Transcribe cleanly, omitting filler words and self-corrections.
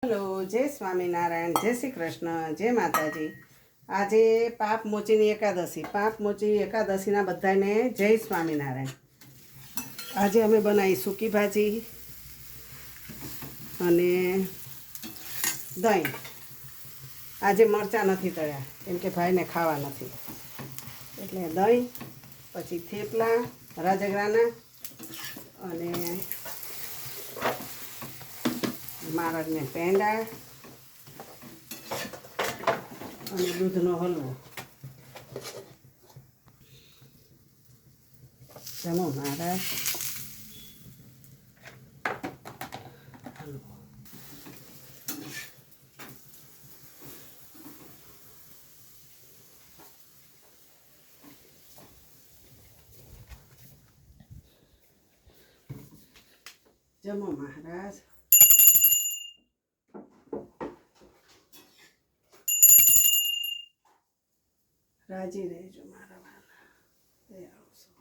Hello, જય સ્વામિનારાયણ, જય શ્રી કૃષ્ણ, જય માતાજી. આજે પાપ મોચીની એકાદશી. પાપ મોચી એકાદશીના બધાને જય સ્વામિનારાયણ. આજે અમે બનાવી સૂકી ભાજી અને દહીં. આજે મરચાં નથી તળ્યા કેમ કે ભાઈને ખાવા નથી, એટલે દહીં, પછી થેપલા રાજગરાના અને મારડને પેંડા અને દૂધનો હલવો. જમો મહારાજ. હલવો. જમો મહારાજ. રાજી રહેજો મારા વાલા. આવશો.